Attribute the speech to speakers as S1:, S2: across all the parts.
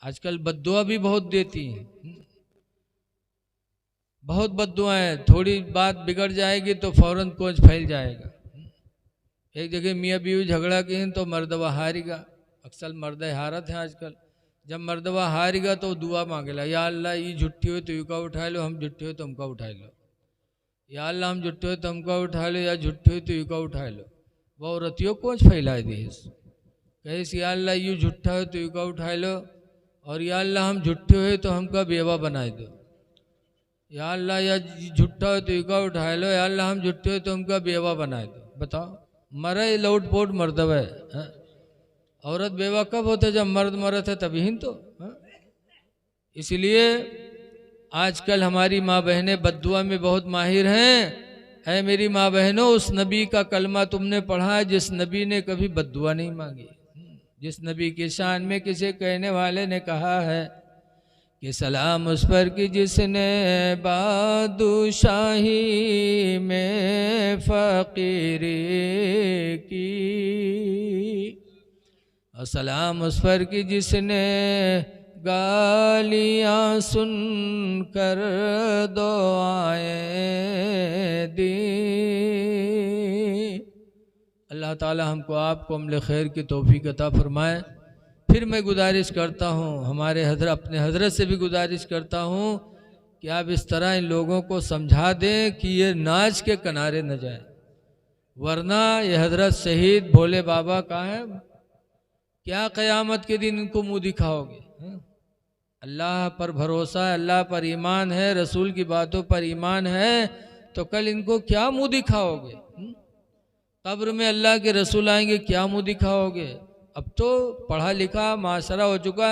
S1: आजकल बद्दुआ भी बहुत देती हैं, बहुत बद्दुआएं। थोड़ी बात बिगड़ जाएगी तो फौरन कोच फैल जाएगा। एक जगह मियाँ बीवी झगड़ा की तो मर्दवा हारेगा। अक्सर मर्द हारत हैं आजकल। जब मर्दवा हारेगा तो दुआ मांगेला, या अल्लाह ये झुट्टी हो तो युका उठा लो, हम झुट्टी हो तो हमका उठा लो। या अल्लाह हम झुट्टे हो तो हमका उठा लो, या झुट्टी हो तो युका उठा लो। वो औरतियों कोच फैला देश कहे, या अल्लाह यू झुट्ठा हो तो युका उठा लो, और या अल्लाह हम झुट्टे हो तो हमका बेवा बना दो। या अल्लाह या झुट्ठा हो तो युका उठा लो, या अल्लाह हम झुट्टे हो तो हमका बेवा बना दो। बताओ, मरे लौट पोट मर्दब है। औरत बेवा कब होते? जब मर्द मरत है तभी तो। इसलिए आजकल हमारी माँ बहनें बद्दुआ में बहुत माहिर हैं। है मेरी माँ बहनों, उस नबी का कलमा तुमने पढ़ा है जिस नबी ने कभी बद्दुआ नहीं मांगी, जिस नबी की शान में किसी कहने वाले ने कहा है कि सलाम उस पर कि जिसने बादशाही में फकीरी की, और सलाम उस पर कि जिसने गालियाँ सुनकर दुआएं दी। अल्लाह ताला हमको आपको अमल खैर की तौफीक अता फरमाए। फिर मैं गुजारिश करता हूँ, हमारे अपने हजरत से भी गुजारिश करता हूँ कि आप इस तरह इन लोगों को समझा दें कि ये नाच के किनारे न जाए, वरना ये हजरत शहीद भोले बाबा का है, क्या क़यामत के दिन इनको मुँह दिखाओगे? अल्लाह पर भरोसा है, अल्लाह पर ईमान है, रसूल की बातों पर ईमान है, तो कल इनको क्या मुँह दिखाओगे? कब्र में अल्लाह के रसूल आएंगे, क्या मुँह दिखाओगे? अब तो पढ़ा लिखा माशरा हो चुका।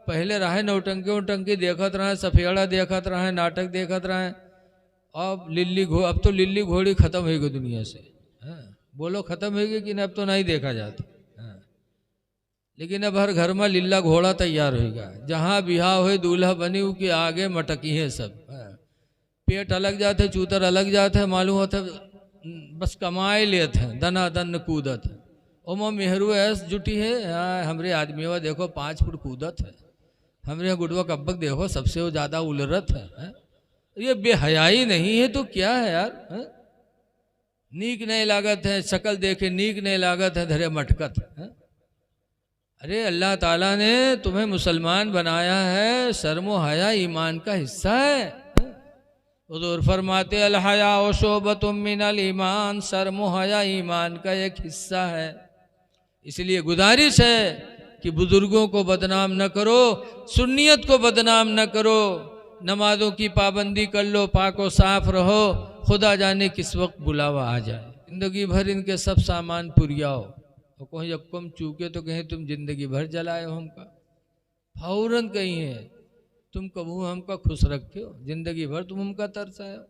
S1: पहले रहे नौटंकी उटंकी देखत रहे, सफेड़ा देखत रहे, नाटक देखत रहे। अब तो लिल्ली घोड़ी खत्म होगी दुनिया से। बोलो खत्म होगी कि नहीं? अब तो नहीं देखा जाता। लेकिन अब हर घर में लिल्ला घोड़ा तैयार होगा। जहाँ बिहार हो दूल्हा बनी के आगे मटकी है सब। पेट अलग जाते, चूतर अलग जाते, मालूम होता बस कमाए लेते हैं, दना दन कूदत है। ओमा मेहरू ऐस जुटी है, हमरे आदमी वा देखो 5 फुट कूदत है, हमरे गुडवा कब्बक देखो सबसे ज़्यादा उलरत है। ये बेहयाई नहीं है तो क्या है यार? नीक नहीं लागत है, शकल देखे नीक नहीं लागत है, धरे मटकत है। अरे अल्लाह ताला ने तुम्हें मुसलमान बनाया है, शर्मो हया ईमान का हिस्सा है। हुजूर फरमाते अल हया व शोबतुम मिनल ईमान, शर्मो हया ईमान का एक हिस्सा है। इसलिए गुजारिश है कि बुजुर्गों को बदनाम न करो, सुन्नियत को बदनाम न करो, नमाजों की पाबंदी कर लो, पाको साफ रहो, खुदा जाने किस वक्त बुलावा आ जाए। जिंदगी भर इनके सब सामान पुरियाओ, और कहीं यक्कम चूके तो कहीं तुम जिंदगी भर जलाए हो हमका, फौरन कहीं है तुम कबू हमका खुश रखे हो, जिंदगी भर तुम हमका तरसाए हो।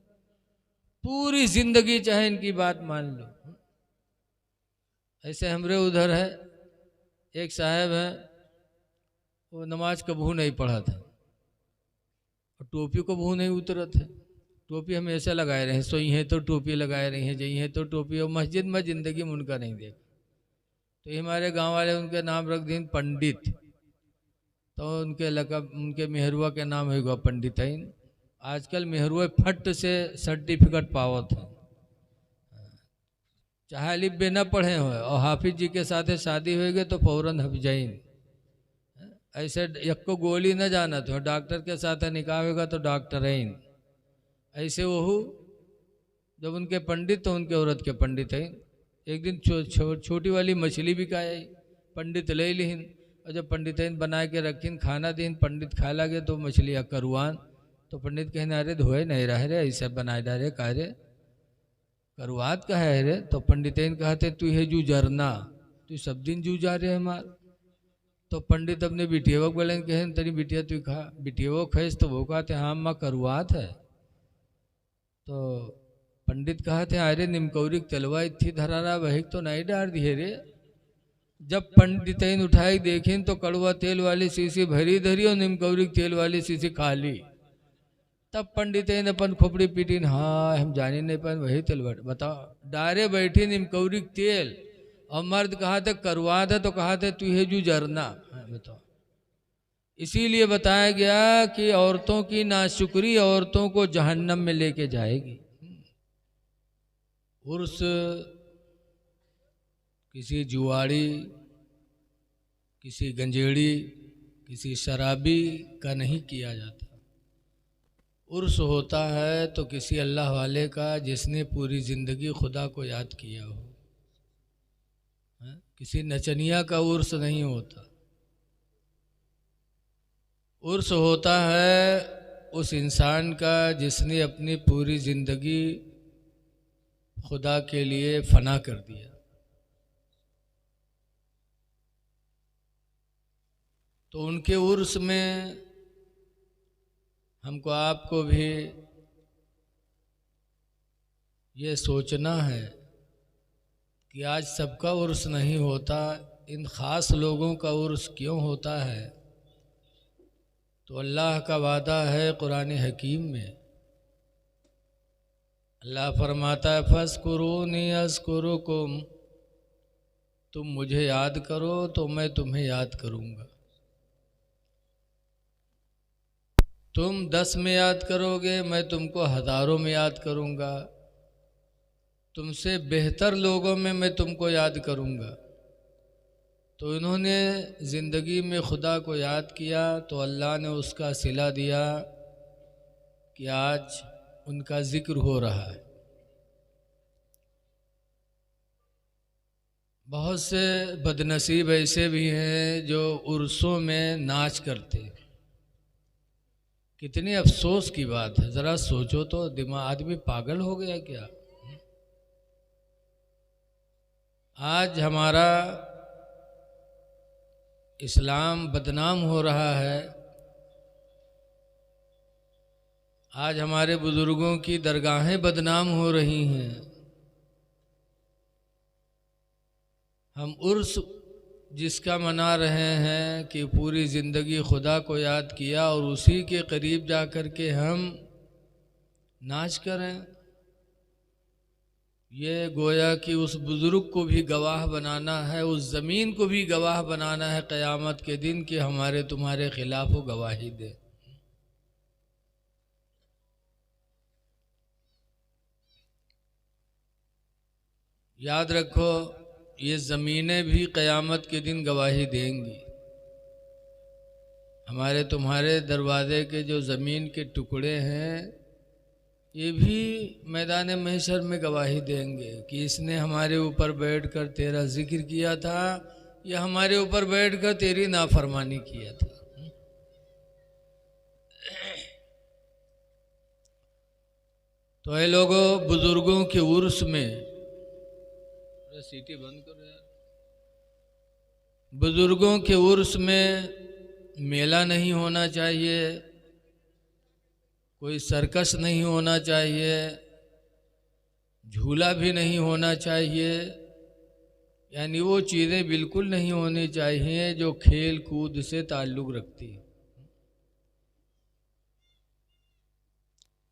S1: पूरी जिंदगी चाहे इनकी बात मान लो। ऐसे हमरे उधर है एक साहब है, वो नमाज कबू नहीं पढ़ा था और टोपी कबू नहीं उतरत है। टोपी हमेशा लगाए रहे, सोई हैं तो टोपी लगाए रही हैं, जई हैं तो टोपी, और मस्जिद में जिंदगी में उनका नहीं देखा। तो हमारे गांव वाले उनके नाम रख दें पंडित, तो उनके लकब उनके मेहरुआ के नाम होगा पंडित है। आजकल मेहरुआ फट से सर्टिफिकेट पावत है, चाहे अलिफ बे न पढ़े हो, और हाफिज जी के साथ शादी होगी तो फौरन हफजाइन। ऐसे एक को गोली न जाना तो डॉक्टर के साथ निकाह होगा तो डॉक्टरइन। ऐसे वो जब उनके पंडित तो उनके औरत के पंडित हैं। एक दिन छोटी वाली मछली भी खाई, पंडित ले लीन, और जब पंडित बना के रखीन, खाना दीन, पंडित खा लगे तो मछली करुआन। तो पंडित कहने अरे धोए नहीं रहे रे, ऐसे बनाए डारे कह रे करुआत का है रे। तो पंडित कहते तू है जू जरना, तू सब दिन जू जा रहे हमार। तो पंडित अपने बिटिया बोले कहे तेरी बिटिया तू खा, बिटिया खेस तो वो कहते हाँ माँ करुआत है। तो पंडित कहते अरे निमकौरिक तलवा इतनी धरारा वही तो नहीं डाल दिए रे। जब पंडित उठाई देखें तो कड़वा तेल वाली शीशी भरी धरी और निमकौरिक तेल वाली शीशी खाली। तब पंडित अपन खोपड़ी पीटीन, हाँ हम जाने नहीं पाए वही तेल बताओ, डारे बैठी निमकौरिक तेल, और मर्द कहा थे करुआ था तो कहा थे तू है जू जरना। बताओ इसीलिए बताया गया कि औरतों की नाशुक्री औरतों को जहन्नम में लेके जाएगी। उर्स किसी जुआड़ी, किसी गंजेड़ी, किसी शराबी का नहीं किया जाता। उर्स होता है तो किसी अल्लाह वाले का जिसने पूरी ज़िंदगी खुदा को याद किया हो। किसी नचनिया का उर्स नहीं होता। उर्स होता है उस इंसान का जिसने अपनी पूरी ज़िंदगी खुदा के लिए फना कर दिया। तो उनके उर्स में हमको आपको भी ये सोचना है कि आज सबका उर्स नहीं होता, इन ख़ास लोगों का उर्स क्यों होता है। तो अल्लाह का वादा है कुरान हकीम में, अल्लाह फरमाता है फज़्कुरूनी अज़्कुरुकुम, तुम मुझे याद करो तो मैं तुम्हें याद करूँगा। तुम 10 में याद करोगे, मैं तुमको हज़ारों में याद करूँगा। तुमसे बेहतर लोगों में मैं तुमको याद करूँगा। तो इन्होंने ज़िंदगी में खुदा को याद किया तो अल्लाह ने उसका सिला दिया कि आज उनका ज़िक्र हो रहा है। बहुत से बदनसीब ऐसे भी हैं जो उर्सों में नाच करते हैं। कितनी अफसोस की बात है, ज़रा सोचो तो, दिमाग आदमी पागल हो गया क्या। आज हमारा इस्लाम बदनाम हो रहा है। आज हमारे बुज़ुर्गों की दरगाहें बदनाम हो रही हैं। हम उर्स जिसका मना रहे हैं कि पूरी ज़िंदगी खुदा को याद किया और उसी के करीब जा कर के हम नाच करें, ये गोया कि उस बुज़ुर्ग को भी गवाह बनाना है, उस ज़मीन को भी गवाह बनाना है क़यामत के दिन कि हमारे तुम्हारे ख़िलाफ़ वो गवाही दे। याद रखो, ये ज़मीनें भी क़यामत के दिन गवाही देंगी। हमारे तुम्हारे दरवाज़े के जो ज़मीन के टुकड़े हैं, ये भी मैदान महशर में गवाही देंगे कि इसने हमारे ऊपर बैठकर तेरा जिक्र किया था या हमारे ऊपर बैठकर तेरी नाफरमानी किया था। तो ये लोगों, बुजुर्गों के उर्स में, सीटी बंद करो यार, बुजुर्गों के उर्स में मेला नहीं होना चाहिए, कोई सर्कस नहीं होना चाहिए, झूला भी नहीं होना चाहिए, यानी वो चीज़ें बिल्कुल नहीं होनी चाहिए जो खेल कूद से ताल्लुक़ रखती है।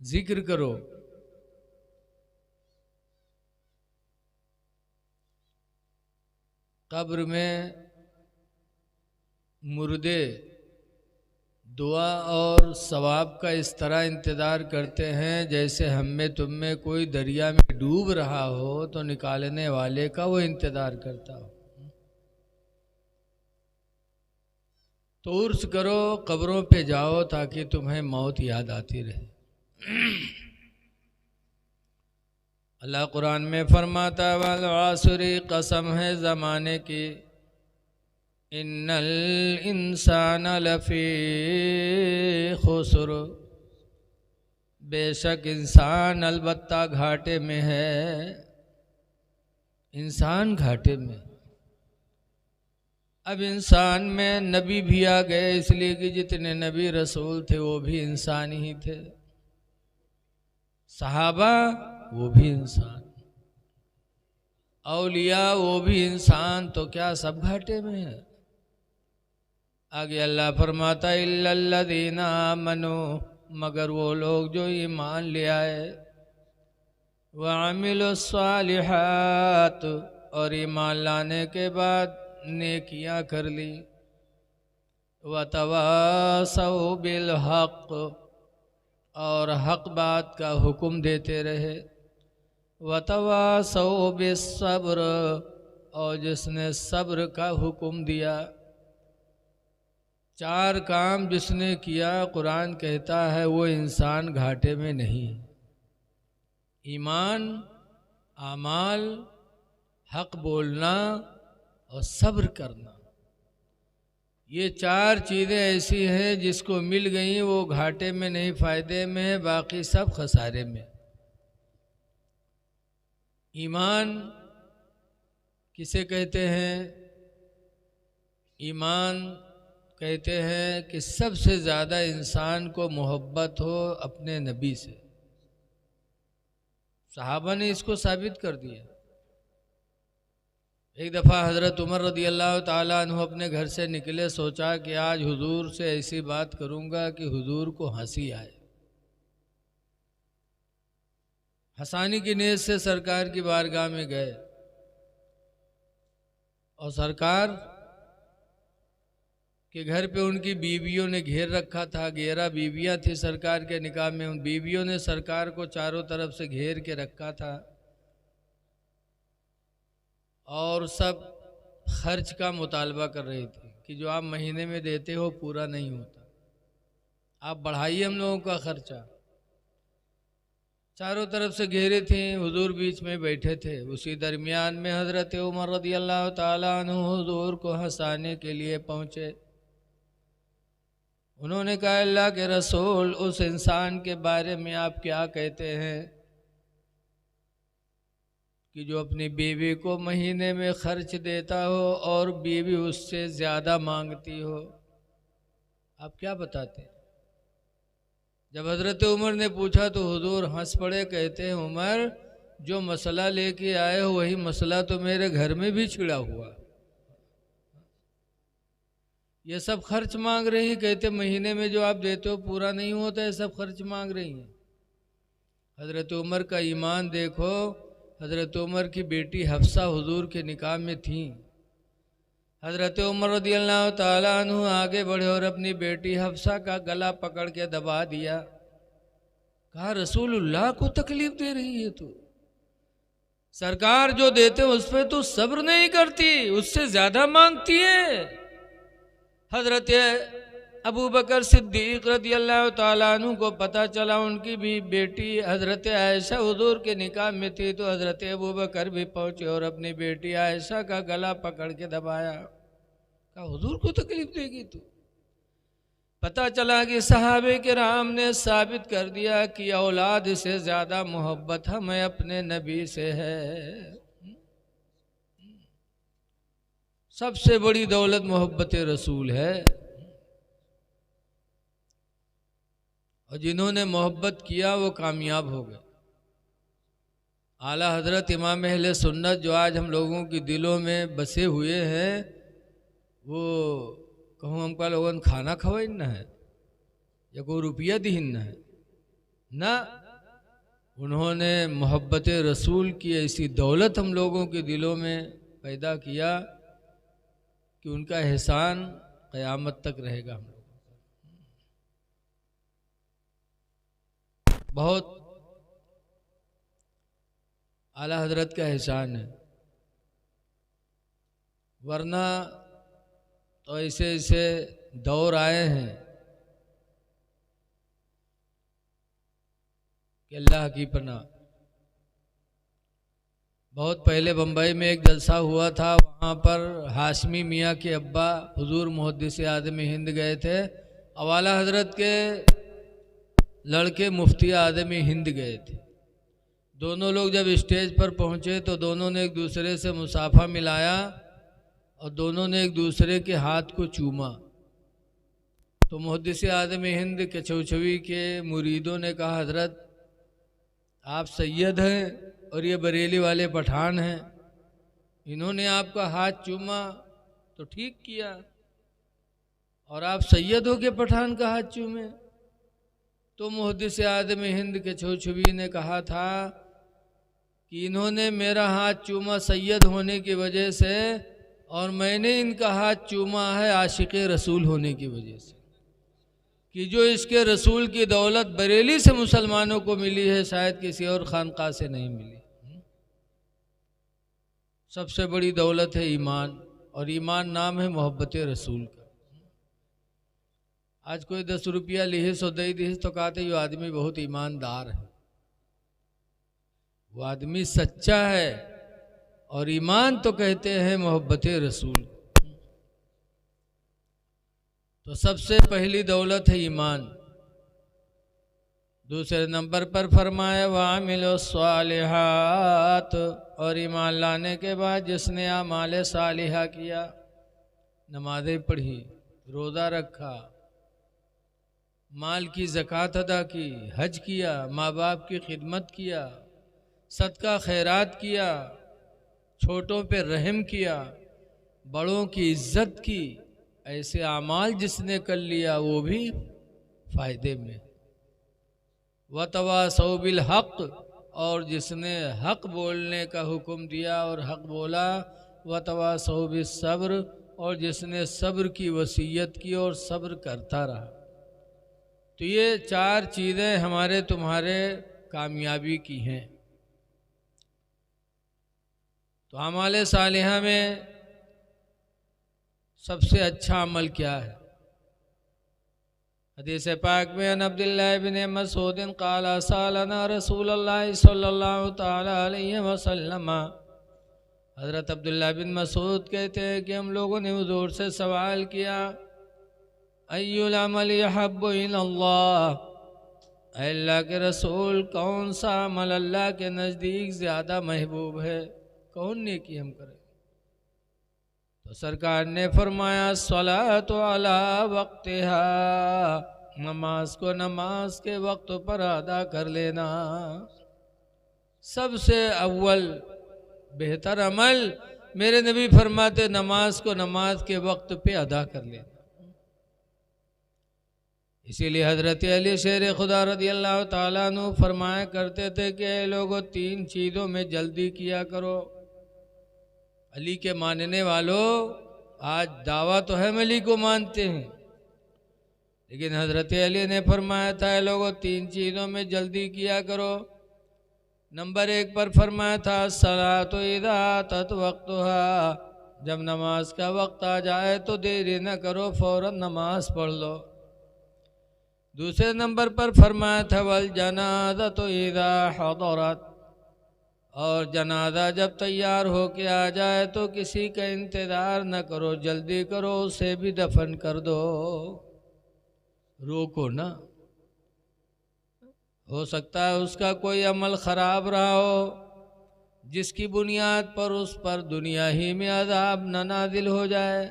S1: जिक्र करो। कब्र में मुर्दे दुआ और सवाब का इस तरह इंतज़ार करते हैं जैसे हम में तुम में कोई दरिया में डूब रहा हो तो निकालने वाले का वो इंतज़ार करता हो। तो उर्स करो, कब्रों पे जाओ ताकि तुम्हें मौत याद आती रहे। अल्लाह कुरान में फरमाता है वल आसरी, कसम है ज़माने की, इन्नल इंसान लफ़ी खुस्र, बेशक इंसान अलबत्ता घाटे में है। इंसान घाटे में। अब इंसान में नबी भी आ गए, इसलिए कि जितने नबी रसूल थे वो भी इंसान ही थे, सहाबा वो भी इंसान, औलिया वो भी इंसान, तो क्या सब घाटे में है। आगे अल्लाह फरमाता इल्लल्लज़ीना आमनू, मगर वो लोग जो ईमान ले आए, व अमिलुस्सालिहात, और ईमान लाने के बाद नेकियां कर ली, वतवासौ बिल हक़, और हक बात का हुक्म देते रहे। वतवासौ बिस्सब्र, और जिसने सब्र का हुक्म दिया। चार काम जिसने किया, कुरान कहता है वो इंसान घाटे में नहीं है। ईमान, आमाल, हक बोलना और सब्र करना, ये चार चीज़ें ऐसी हैं जिसको मिल गई वो घाटे में नहीं, फायदे में है, बाकी सब खसारे में। ईमान किसे कहते हैं? ईमान कहते हैं कि सबसे ज़्यादा इंसान को मोहब्बत हो अपने नबी से। सहाबा ने इसको साबित कर दिया। एक दफ़ा हज़रत उमर रदी अल्लाह ताला अन्हु अपने घर से निकले, सोचा कि आज हुजूर से ऐसी बात करूँगा कि हुजूर को हंसी आए। हंसाने की नीयत से सरकार की बारगाह में गए और सरकार के घर पे उनकी बीवियों ने घेर रखा था। 11 बीवियाँ थी सरकार के निकाह में। उन बीवियों ने सरकार को चारों तरफ से घेर के रखा था और सब खर्च का मुतालबा कर रही थी कि जो आप महीने में देते हो पूरा नहीं होता, आप बढ़ाइए हम लोगों का खर्चा। चारों तरफ से घेरे थे, हुजूर बीच में बैठे थे। उसी दरमियान में हज़रत उमर रज़ी अल्लाह ताला अन्हु हुजूर को हंसाने के लिए पहुँचे। उन्होंने कहा, अल्लाह के रसूल, उस इंसान के बारे में आप क्या कहते हैं कि जो अपनी बीवी को महीने में खर्च देता हो और बीवी उससे ज़्यादा मांगती हो? आप क्या बताते हैं? जब हज़रत उमर ने पूछा तो हुजूर हंस पड़े। कहते हैं, उमर, जो मसला लेके आए हो वही मसला तो मेरे घर में भी छिड़ा हुआ। ये सब खर्च मांग रही। कहते महीने में जो आप देते हो पूरा नहीं होता है, सब खर्च मांग रही हैं। हज़रत उमर का ईमान देखो। हज़रत उमर की बेटी हफ्सा हुजूर के निकाह में थी। हज़रत उमर रज़ी अल्लाह ताला अन्हु आगे बढ़े और अपनी बेटी हफ्सा का गला पकड़ के दबा दिया। कहा, रसूलुल्लाह को तकलीफ दे रही है तू? सरकार जो देते उस पर तू सब्र नहीं करती, उससे ज़्यादा मांगती है। हज़रत अबू बकर सिद्दीक़ रज़ी अल्लाह ताला अन्हु को पता चला उनकी भी बेटी हज़रत आयशा हुजूर के निकाह में थी, तो हज़रत अबू बकर भी पहुँचे और अपनी बेटी आयशा का गला पकड़ के दबाया। कहा, हुजूर को तकलीफ देगी तू? पता चला कि सहाबे किराम ने साबित कर दिया कि औलाद से ज़्यादा मोहब्बत हमें अपने नबी से है। सबसे बड़ी दौलत मोहब्बत रसूल है। और जिन्होंने मोहब्बत किया वो कामयाब हो गए। आला हज़रत इमाम अहले सुन्नत जो आज हम लोगों के दिलों में बसे हुए हैं, वो कहूँ हमका लोगन खाना खवाइन न है या कोई रुपया दीन न है ना। उन्होंने मोहब्बत रसूल की ऐसी दौलत हम लोगों के दिलों में पैदा किया कि उनका एहसान क़यामत तक रहेगा हम लोग। बहुत आला हजरत का एहसान है, वरना तो ऐसे ऐसे दौर आए हैं कि अल्लाह की पनाह। बहुत पहले बम्बई में एक जलसा हुआ था, वहाँ पर हाशमी मियाँ के अब्बा हुजूर मुहद्दिस आदम हिंद गए थे। अवाला हजरत के लड़के मुफ्ती आदम हिंद गए थे। दोनों लोग जब स्टेज पर पहुँचे तो दोनों ने एक दूसरे से मुसाफा मिलाया और दोनों ने एक दूसरे के हाथ को चूमा। तो मुहद्दिस आदम हिंद के चौचवी के मुरीदों ने कहा, हजरत आप सैयद हैं और ये बरेली वाले पठान हैं, इन्होंने आपका हाथ चूमा तो ठीक किया, और आप सैयद हो के पठान का हाथ चूमे। तो मुहद्दिस आदम हिंद के चौचवी ने कहा था कि इन्होंने मेरा हाथ चूमा सैयद होने की वजह से, और मैंने इनका हाथ चूमा है आशिक रसूल होने की वजह से, कि जो इसके रसूल की दौलत बरेली से मुसलमानों को मिली है शायद किसी और खानका से नहीं मिली। सबसे बड़ी दौलत है ईमान, और ईमान नाम है मोहब्बत रसूल का। आज कोई 10 रुपया लिहे सो दे दी तो कहते ये आदमी बहुत ईमानदार है, वो आदमी सच्चा है। और ईमान तो कहते हैं मोहब्बत रसूल। तो सबसे पहली दौलत है ईमान। दूसरे नंबर पर फरमाया वामिलो सालिहात, और ईमान लाने के बाद जिसने आमाल सालिहा किया, नमाज़ें पढ़ी, रोज़ा रखा, माल की ज़कात अदा की, हज किया, माँ बाप की खिदमत किया, सदका खैरात किया, छोटों पे रहम किया, बड़ों की इज्जत की, ऐसे आमाल जिसने कर लिया वो भी फ़ायदे में। वतवासौ बिल हक़, और जिसने हक़ बोलने का हुक्म दिया और हक़ बोला। वतवासौ बिस सब्र, और जिसने सब्र की वसीयत की और सब्र करता रहा। तो ये 4 चीज़ें हमारे तुम्हारे कामयाबी की हैं। तो अमाल सालिहा में सबसे अच्छा अमल क्या है? हदीस पाक में अन अब्दुल्लाह इब्न मसऊद क़ाल सालना रसूलुल्लाह सल्लल्लाहु तआला अलैहि वसल्लम, हज़रत अब्दुल्लाह बिन मसऊद कहते हैं कि हम लोगों ने हुज़ूर से सवाल किया, अय्युल अमल अहब्बु इलल्लाह, अल्लाह के रसूल कौन सा अमल अल्लाह के नज़दीक ज़्यादा महबूब है, कौन नेकी हम करें? तो सरकार ने फरमाया सलातो अला वक्तिहा, नमाज को नमाज के वक्त पर अदा कर लेना। सबसे अव्वल बेहतर अमल मेरे नबी फरमाते नमाज को नमाज के वक्त पे अदा कर लेना। इसीलिए हजरत अली शेर खुदा रज़ी अल्लाह ताला अन्हु फरमाया करते थे कि लोगों 3 चीज़ों में जल्दी किया करो। अली के मानने वालों, आज दावा तो है अली को मानते हैं, लेकिन हजरत अली ने फरमाया था लोगों 3 चीज़ों में जल्दी किया करो। नंबर 1 पर फरमाया था सलातो इज़ा अतत वक्तुहा, जब नमाज का वक्त आ जाए तो देरी न करो, फौरन नमाज पढ़ लो। दूसरे नंबर पर फरमाया था वल जनाज़तो इज़ा हदरत, और जनाजा जब तैयार हो के आ जाए तो किसी का इंतज़ार न करो, जल्दी करो, उसे भी दफन कर दो, रोको ना। हो सकता है उसका कोई अमल ख़राब रहा हो जिसकी बुनियाद पर उस पर दुनिया ही में अज़ाब न नाजिल हो जाए,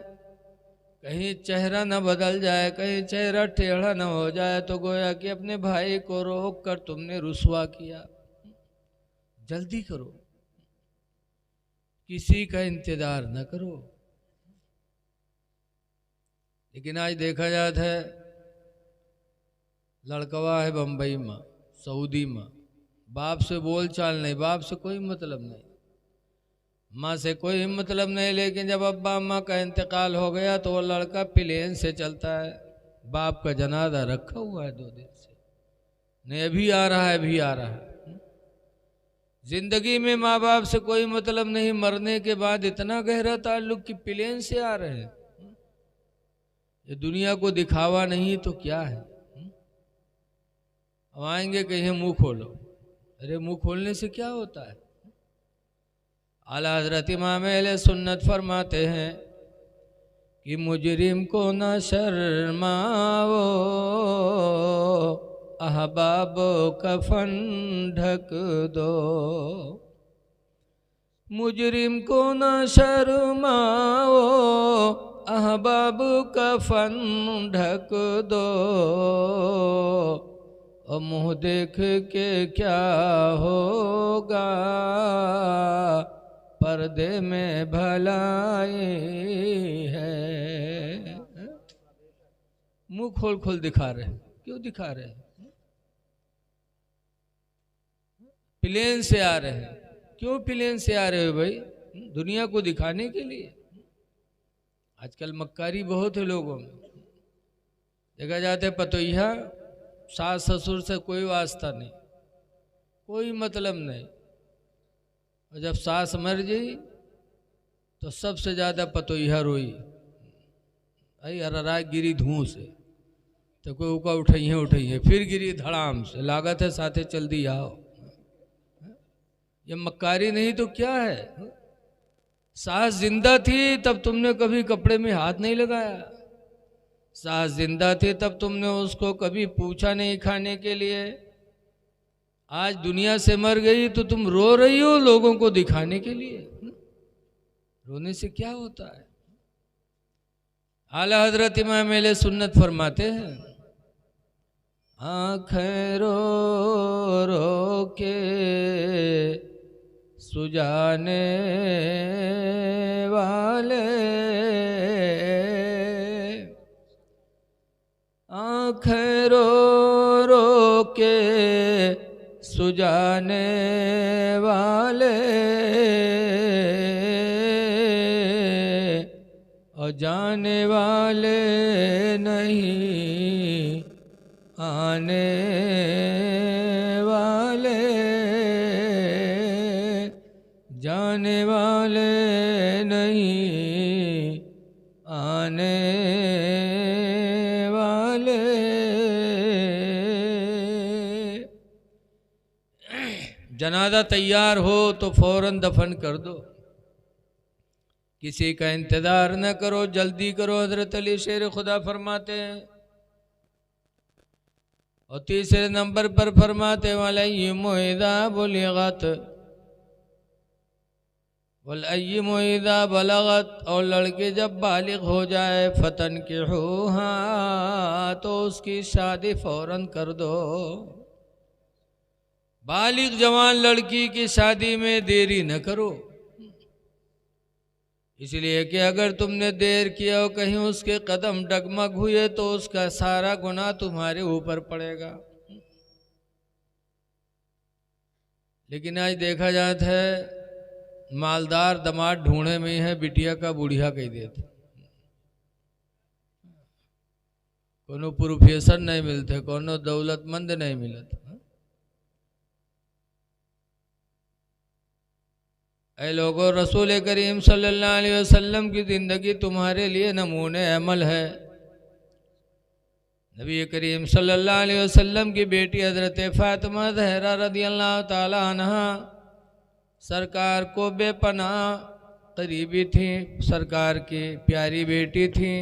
S1: कहीं चेहरा न बदल जाए, कहीं चेहरा टेढ़ा न हो जाए, तो गोया कि अपने भाई को रोक कर तुमने रुसवा किया। जल्दी करो, किसी का इंतजार न करो। लेकिन आज देखा जाता है लड़कवा है बम्बई में, सऊदी में, बाप से बोल चाल नहीं, बाप से कोई मतलब नहीं, माँ से कोई मतलब नहीं, लेकिन जब अब्बा अम्मा का इंतकाल हो गया तो वो लड़का प्लेन से चलता है, बाप का जनाजा रखा हुआ है 2 दिन से, नहीं अभी आ रहा है, अभी आ रहा है। जिंदगी में माँ बाप से कोई मतलब नहीं, मरने के बाद इतना गहरा ताल्लुक कि प्लेन से आ रहे हैं। ये दुनिया को दिखावा नहीं तो क्या है? अब आएंगे कहीं मुंह खोलो, अरे मुंह खोलने से क्या होता है? आला हजरत इमाम अहले सुन्नत फरमाते हैं कि मुजरिम को न शर्माओ, अहबाब कफन ढक दो, मुजरिम को न शर्माओ, अहबाब कफन ढक दो, और मुँह देख के क्या होगा, पर्दे में भलाई है। मुंह खोल खोल दिखा रहे, क्यों दिखा रहे? प्लेन से आ रहे हैं, क्यों प्लेन से आ रहे हो भाई? दुनिया को दिखाने के लिए। आजकल मक्कारी बहुत है लोगों में। देखा जाता है पतोहिया सास ससुर से कोई वास्ता नहीं, कोई मतलब नहीं, और जब सास मर गई तो सबसे ज़्यादा पतोहिया रोई, अरे अररा गिरी धुआं से, तो कोई उका उठाइए फिर गिरी धड़ाम से, लागत है साथे चल दी आओ। ये मक्कारी नहीं तो क्या है? सास जिंदा थी तब तुमने कभी कपड़े में हाथ नहीं लगाया, सास जिंदा थी तब तुमने उसको कभी पूछा नहीं खाने के लिए। आज दुनिया से मर गई तो तुम रो रही हो लोगों को दिखाने के लिए। रोने से क्या होता है? आला हजरत इमाम अहले सुन्नत फरमाते हैं, आँखें रो रो के सुजाने वाले, आँखें रो रो के सुजाने वाले, और जाने वाले नहीं आने वाले, जाने वाले नहीं आने वाले। जनाजा तैयार हो तो फौरन दफन कर दो, किसी का इंतजार न करो, जल्दी करो। हजरत अली शेर खुदा फरमाते हैं। और तीसरे नंबर पर फरमाते वाला ये मुइदा बुलिगत मुइदा बलगत, और लड़के जब बालिग हो जाए फतन के हो तो उसकी शादी फौरन कर दो। बालिग जवान लड़की की शादी में देरी न करो, इसलिए कि अगर तुमने देर किया और कहीं उसके कदम डगमग हुए तो उसका सारा गुनाह तुम्हारे ऊपर पड़ेगा। लेकिन आज देखा जाता है मालदार दामाद ढूंढे में है, बिटिया का बुढ़िया कह देते, कोनो प्रोफेसर नहीं मिलते, कोनो दौलतमंद नहीं मिलते। ऐ लोगों, रसूल करीम सल्लल्लाहु अलैहि वसल्लम की ज़िंदगी तुम्हारे लिए नमूने अमल है। नबी करीम सल्लल्लाहु अलैहि वसल्लम की बेटी हज़रत फ़ातिमा ज़हरा रज़ियल्लाहु ताला अन्हा सरकार को बेपनाह करीबी थी, सरकार की प्यारी बेटी थी।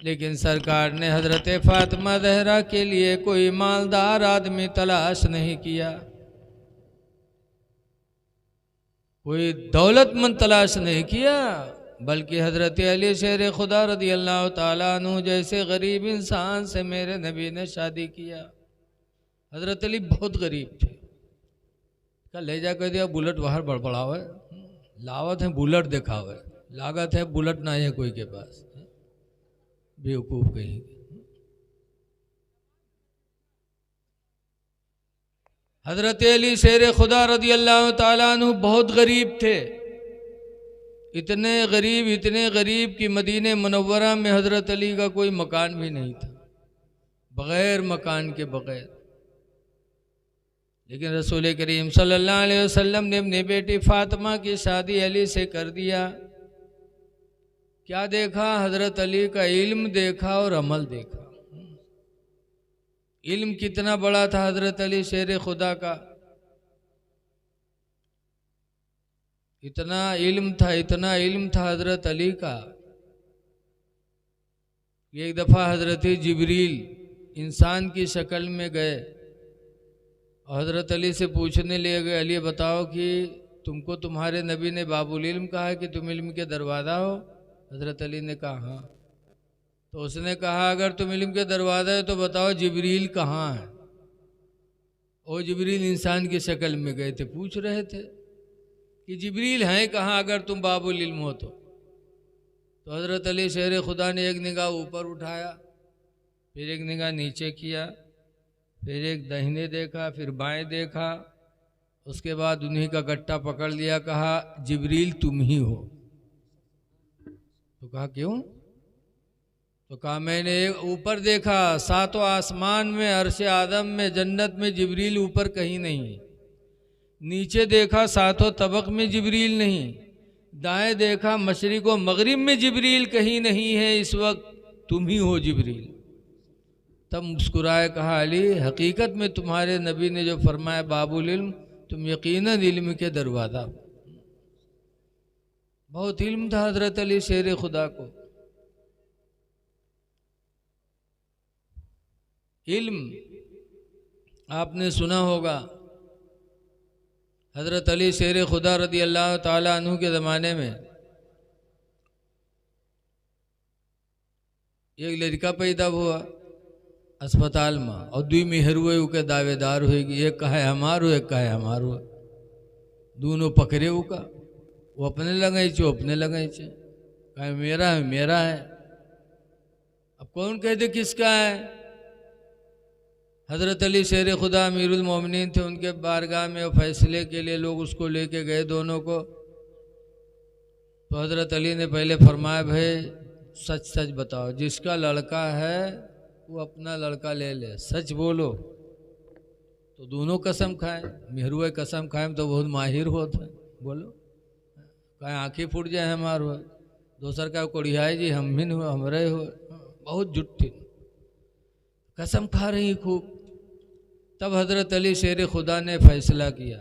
S1: लेकिन सरकार ने हज़रत फ़ातिमा ज़हरा के लिए कोई मालदार आदमी तलाश नहीं किया, कोई दौलतमंद तलाश नहीं किया, बल्कि हज़रत अली शेर खुदा रज़ियल्लाहु ताला अन्हु जैसे गरीब इंसान से मेरे नबी ने शादी किया। हज़रत अली बहुत गरीब थे, का ले जा कर दिया बुलेट बाहर बड़बड़ावे, लावत है बुलेट दिखावे, लागत है बुलेट ना है कोई के पास, बेवकूफ़ कहीं। हज़रत अली शेर खुदा रज़ियल्लाहु ताला अन्हु बहुत गरीब थे, इतने गरीब कि मदीने मुनव्वरा में हज़रत अली का कोई मकान भी नहीं था, बग़ैर मकान के बग़ैर। लेकिन रसूल करीम सल्लल्लाहु अलैहि वसल्लम ने अपनी बेटी फ़ातिमा की शादी अली से कर दिया। क्या देखा? हज़रत अली का इल्म देखा और अमल देखा। इल्म कितना बड़ा था हज़रत अली शेर खुदा का, इतना इल्म था हज़रत अली का। एक दफ़ा हज़रत जिब्रील इंसान की शक्ल में गए और हज़रत अली से पूछने ले गए, अली बताओ कि तुमको तुम्हारे नबी ने बाबुल इल्म कहा है कि तुम इल्म के दरवाज़ा हो? हज़रत अली ने कहा हाँ। तो उसने कहा अगर तुम इल्म के दरवाज़ा है तो बताओ जिब्रील कहाँ है? और जिब्रील इंसान की शक्ल में गए थे, पूछ रहे थे कि जिब्रील हैं कहाँ अगर तुम बाबुल इल्म हो तो हज़रत अली शेर खुदा ने एक निगाह ऊपर उठाया, फिर एक निगाह नीचे किया, फिर एक दाहिने देखा, फिर बाएं देखा, उसके बाद उन्हीं का गट्टा पकड़ लिया, कहा जिब्रील तुम ही हो। तो कहा क्यों? तो कहा मैंने ऊपर देखा, सातों आसमान में, अर्श आदम में, जन्नत में जिब्रील ऊपर कहीं नहीं, नीचे देखा सातों तबक में जिब्रील नहीं, दाएं देखा मशरिक व मगरिब में जिब्रील कहीं नहीं है, इस वक्त तुम ही हो जिब्रील। तब मुस्कुराए कहा अली, हकीकत में तुम्हारे नबी ने जो फरमाया बाबुल इल्म, तुम यकीनन इल्म के दरवाज़ा। बहुत इल्म था हजरत अली शेर खुदा को। इल्म आपने सुना होगा, हजरत अली शेर खुदा रदी अल्लाह ताला अन्हु के ज़माने में एक लड़का पैदा हुआ अस्पताल में, और दुई मेहर हुए के दावेदार हुएगी, एक कहे हमार हो, एक कहे हमार हो, दोनों पकड़े उका, वो अपने लगाई छे, अपने लगाई छे, कहे मेरा है, मेरा है। अब कौन कहते किसका है? हजरत अली शेर खुदा अमीरुल मोमिनीन थे, उनके बारगाह में और फैसले के लिए लोग उसको लेके गए दोनों को। तो हजरत अली ने पहले फरमाया, भाई सच सच बताओ, जिसका लड़का है वो अपना लड़का ले ले, सच बोलो। तो दोनों कसम खाए, मेहरुए कसम खाए तो बहुत माहिर होते, बोलो कहीं आँखें फूट जाए हमार हो, दोसर का कोड़ियाई जी हम भी हो, हमरे हो, बहुत जुट्ठी कसम खा रही खूब। तब हजरत अली शेर खुदा ने फैसला किया,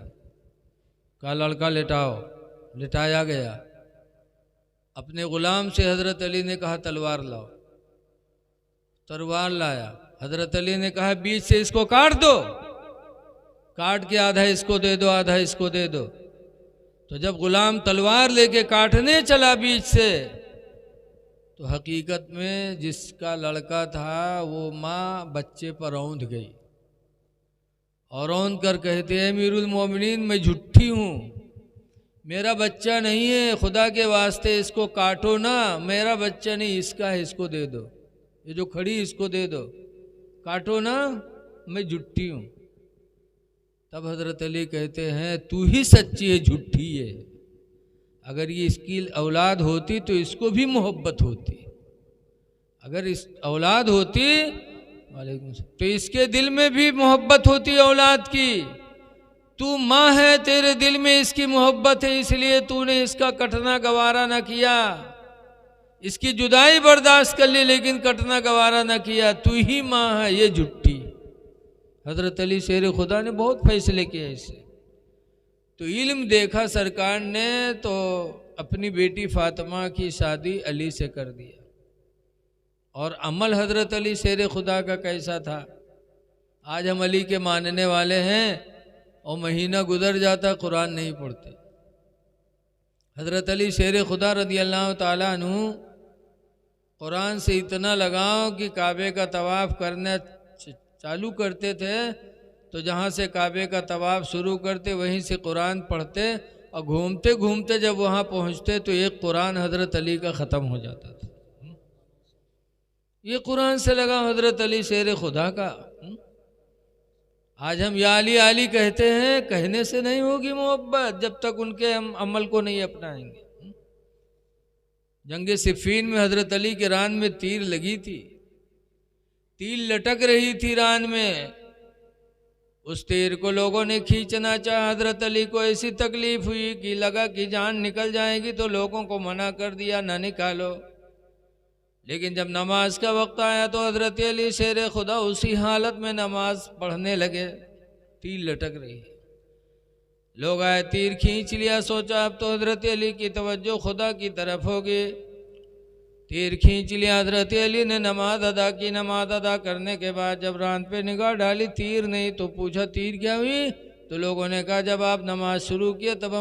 S1: कहा लड़का लेटाओ, लेटाया गया। अपने गुलाम से हजरत अली ने कहा तलवार लाओ, तलवार लाया। हजरत अली ने कहा बीच से इसको काट दो, काट के आधा इसको दे दो, आधा इसको दे दो। तो जब गुलाम तलवार लेके काटने चला बीच से, तो हकीकत में जिसका लड़का था वो माँ बच्चे पर औंध गई, और औंध कर कहते हैं अमीरुल मोमिनीन मैं झूठी हूँ, मेरा बच्चा नहीं है, खुदा के वास्ते इसको काटो ना, मेरा बच्चा नहीं, इसका है, इसको दे दो, ये जो खड़ी इसको दे दो, काटो ना, मैं झूठी हूँ। तब हजरत अली कहते हैं तू ही सच्ची है, झूठी है। अगर ये इसकी औलाद होती तो इसको भी मोहब्बत होती, अगर इस औलाद होती वालेकुम तो इसके दिल में भी मोहब्बत होती औलाद की। तू माँ है, तेरे दिल में इसकी मोहब्बत है, इसलिए तूने इसका कटना गवारा न किया, इसकी जुदाई बर्दाश्त कर ली लेकिन कटना गवारा न किया, तू ही माँ है, ये झुट्टी। हजरत अली शेर खुदा ने बहुत फैसले किए इससे। तो इल्म देखा सरकार ने तो अपनी बेटी फातिमा की शादी अली से कर दिया। और अमल हजरत अली शेर खुदा का कैसा था, आज हम अली के मानने वाले हैं और महीना गुजर जाता कुरान नहीं पढ़ते। हजरत अली शेर खुदा रदी अल्लाह ताला अन्हु कुरान से इतना लगाव कि काबे का तवाफ़ करना चालू करते थे तो जहाँ से काबे का तवाफ़ शुरू करते वहीं से कुरान पढ़ते, और घूमते घूमते जब वहाँ पहुँचते तो एक कुरान हजरत अली का ख़त्म हो जाता था। ये कुरान से लगा हजरत अली शेर खुदा का। आज हम या अली कहते हैं, कहने से नहीं होगी मोहब्बत जब तक उनके हम अमल को नहीं अपनाएंगे। जंगे सिफ़ीन में हजरत अली के रान में तीर लगी थी, तीर लटक रही थी रान में, उस तीर को लोगों ने खींचना चाहा। हजरत अली को ऐसी तकलीफ हुई कि लगा कि जान निकल जाएगी, तो लोगों को मना कर दिया ना निकालो। लेकिन जब नमाज का वक्त आया तो हजरत अली शेर खुदा उसी हालत में नमाज पढ़ने लगे, तीर लटक रही। लोग आए, तीर खींच लिया, सोचा अब तो हजरत अली की तवज्जो खुदा की तरफ होगी। तीर खींच लिया, हजरत अली ने नमाज अदा की। नमाज अदा करने के बाद जब रान पे निगाह डाली तीर नहीं, तो पूछा तीर क्या हुई? तो लोगों ने कहा जब आप नमाज शुरू किया तब हम